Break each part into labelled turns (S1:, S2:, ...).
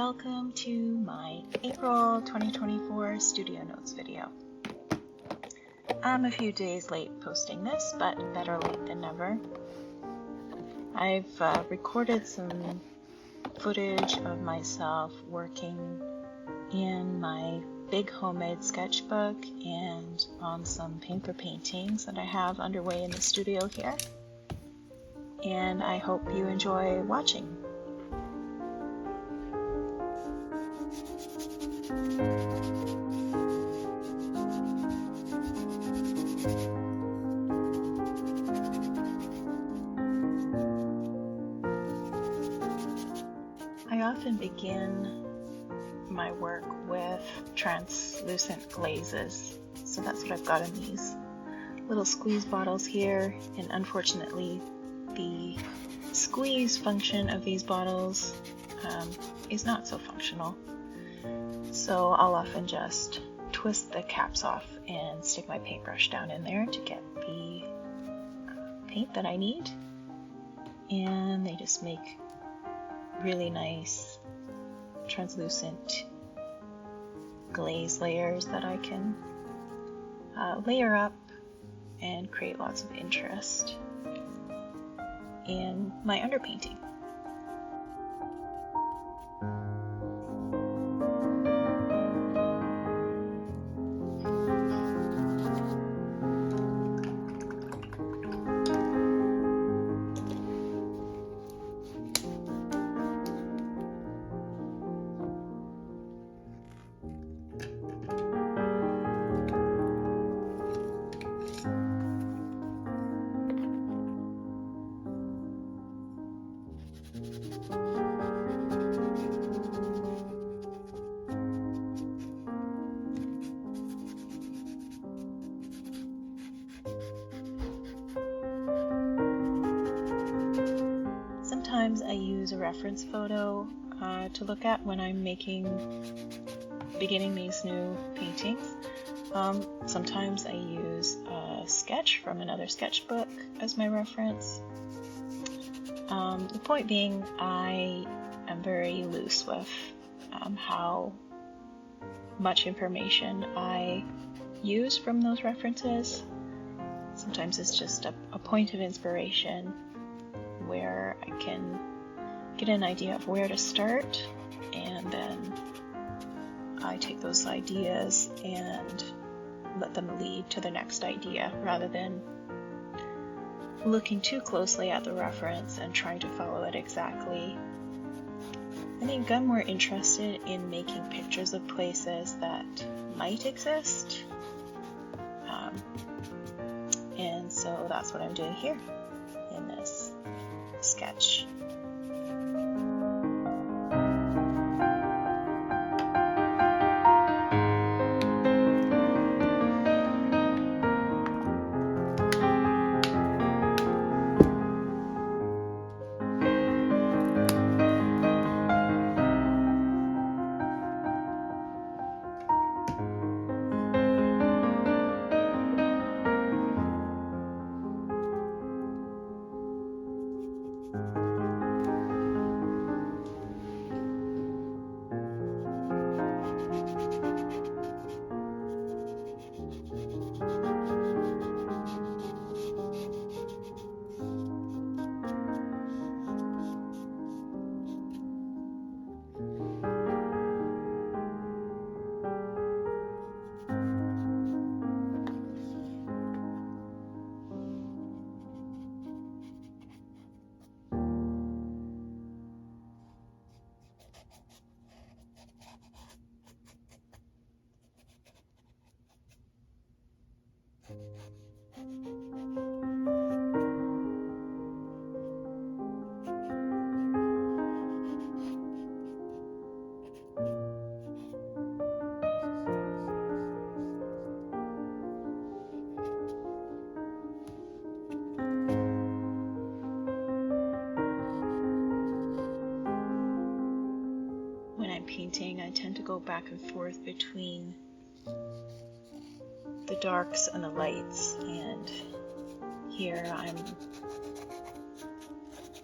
S1: welcome to my April 2024 Studio Notes video. I'm a few days late posting this, but better late than never. I've recorded some footage of myself working in my big homemade sketchbook and on some paper paintings that I have underway in the studio here. And I hope you enjoy watching. I often begin my work with translucent glazes, so that's what I've got in these little squeeze bottles here, and unfortunately the squeeze function of these bottles is not so functional, so I'll often just twist the caps off and stick my paintbrush down in there to get the paint that I need, and they just make really nice translucent glaze layers that I can layer up and create lots of interest in my underpainting. Sometimes I use a reference photo to look at when I'm beginning these new paintings. Sometimes I use a sketch from another sketchbook as my reference. The point being, I am very loose with how much information I use from those references. Sometimes it's just a point of inspiration where I can get an idea of where to start, and then I take those ideas and let them lead to the next idea rather than looking too closely at the reference and trying to follow it exactly. I think I'm more interested in making pictures of places that might exist, and so that's what I'm doing here in this sketch. Painting, I tend to go back and forth between the darks and the lights, and here I'm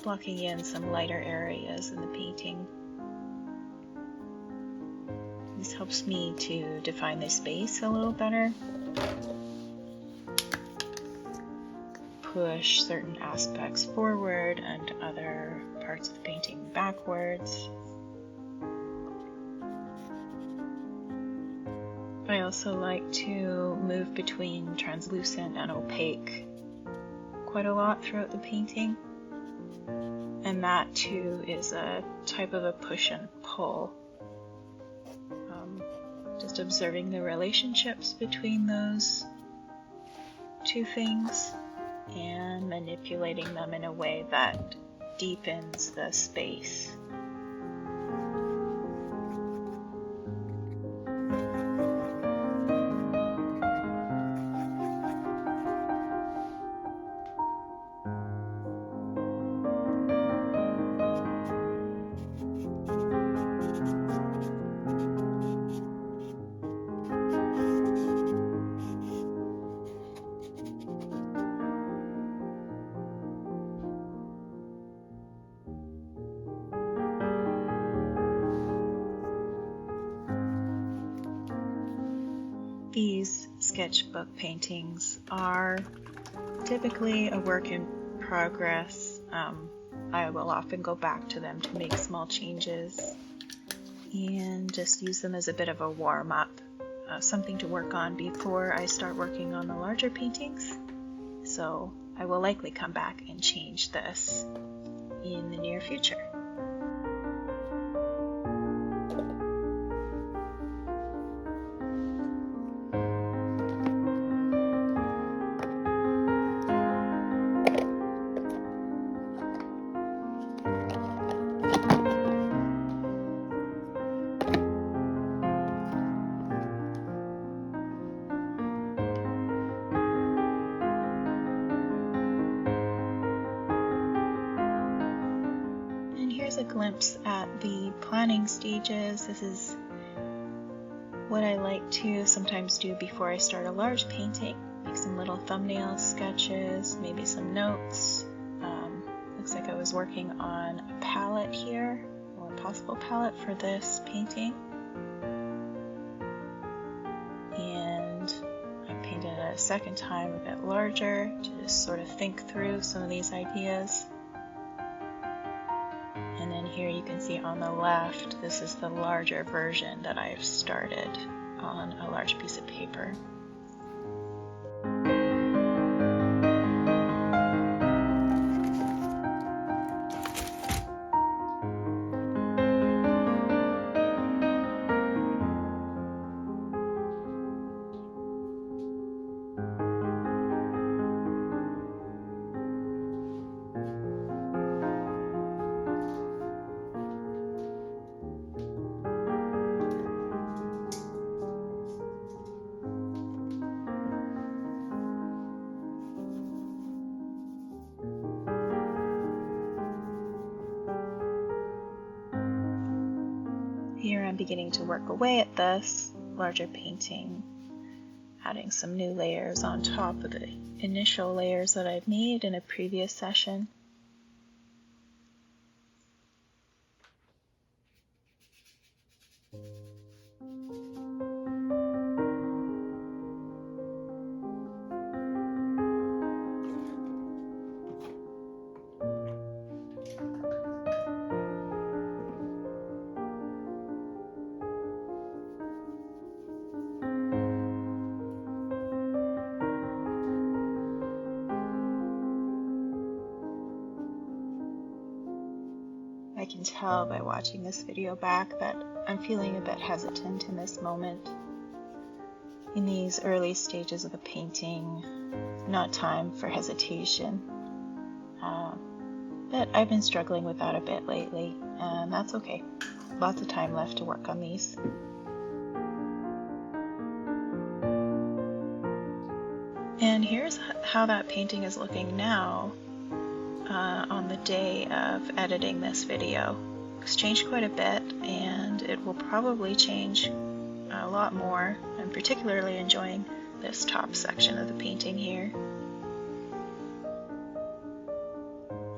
S1: blocking in some lighter areas in the painting helps me to define the space a little better, push certain aspects forward and other parts of the painting backwards. I also like to move between translucent and opaque quite a lot throughout the painting, and that too is a type of a push and pull. Just observing the relationships between those two things and manipulating them in a way that deepens the space. These sketchbook paintings are typically a work in progress. I will often go back to them to make small changes and just use them as a bit of a warm-up, something to work on before I start working on the larger paintings. So I will likely come back and change this in the near future. A glimpse at the planning stages. This is what I like to sometimes do before I start a large painting. Make some little thumbnail sketches, maybe some notes. Looks like I was working on a palette here, or a possible palette for this painting. And I painted it a second time a bit larger to just sort of think through some of these ideas. And then here you can see on the left, this is the larger version that I've started on a large piece of paper. Here I'm beginning to work away at this larger painting, adding some new layers on top of the initial layers that I've made in a previous session. I can tell by watching this video back that I'm feeling a bit hesitant in this moment. In these early stages of the painting, not time for hesitation. But I've been struggling with that a bit lately, and that's okay. Lots of time left to work on these. And here's how that painting is looking now on the day of editing this video. It's changed quite a bit, and it will probably change a lot more. I'm particularly enjoying this top section of the painting here.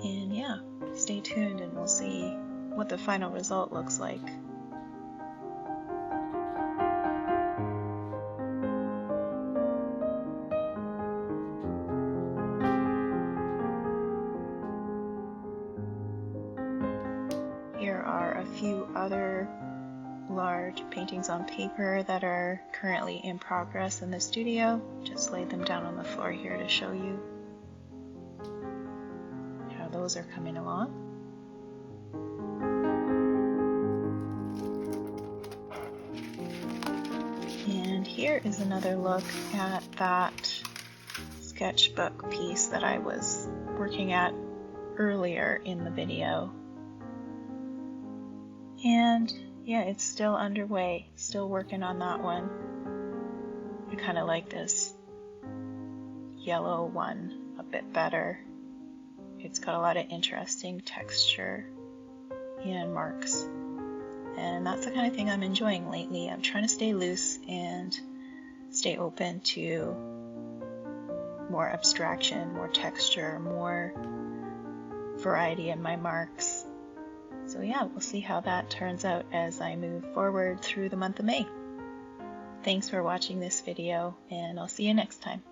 S1: And yeah, stay tuned and we'll see what the final result looks like. few other large paintings on paper that are currently in progress in the studio. Just laid them down on the floor here to show you how those are coming along. And here is another look at that sketchbook piece that I was working at earlier in the video. And yeah, it's still underway, still working on that one. I kind of like this yellow one a bit better. It's got a lot of interesting texture and marks. And that's the kind of thing I'm enjoying lately. I'm trying to stay loose and stay open to more abstraction, more texture, more variety in my marks. So yeah, we'll see how that turns out as I move forward through the month of May. Thanks for watching this video, and I'll see you next time.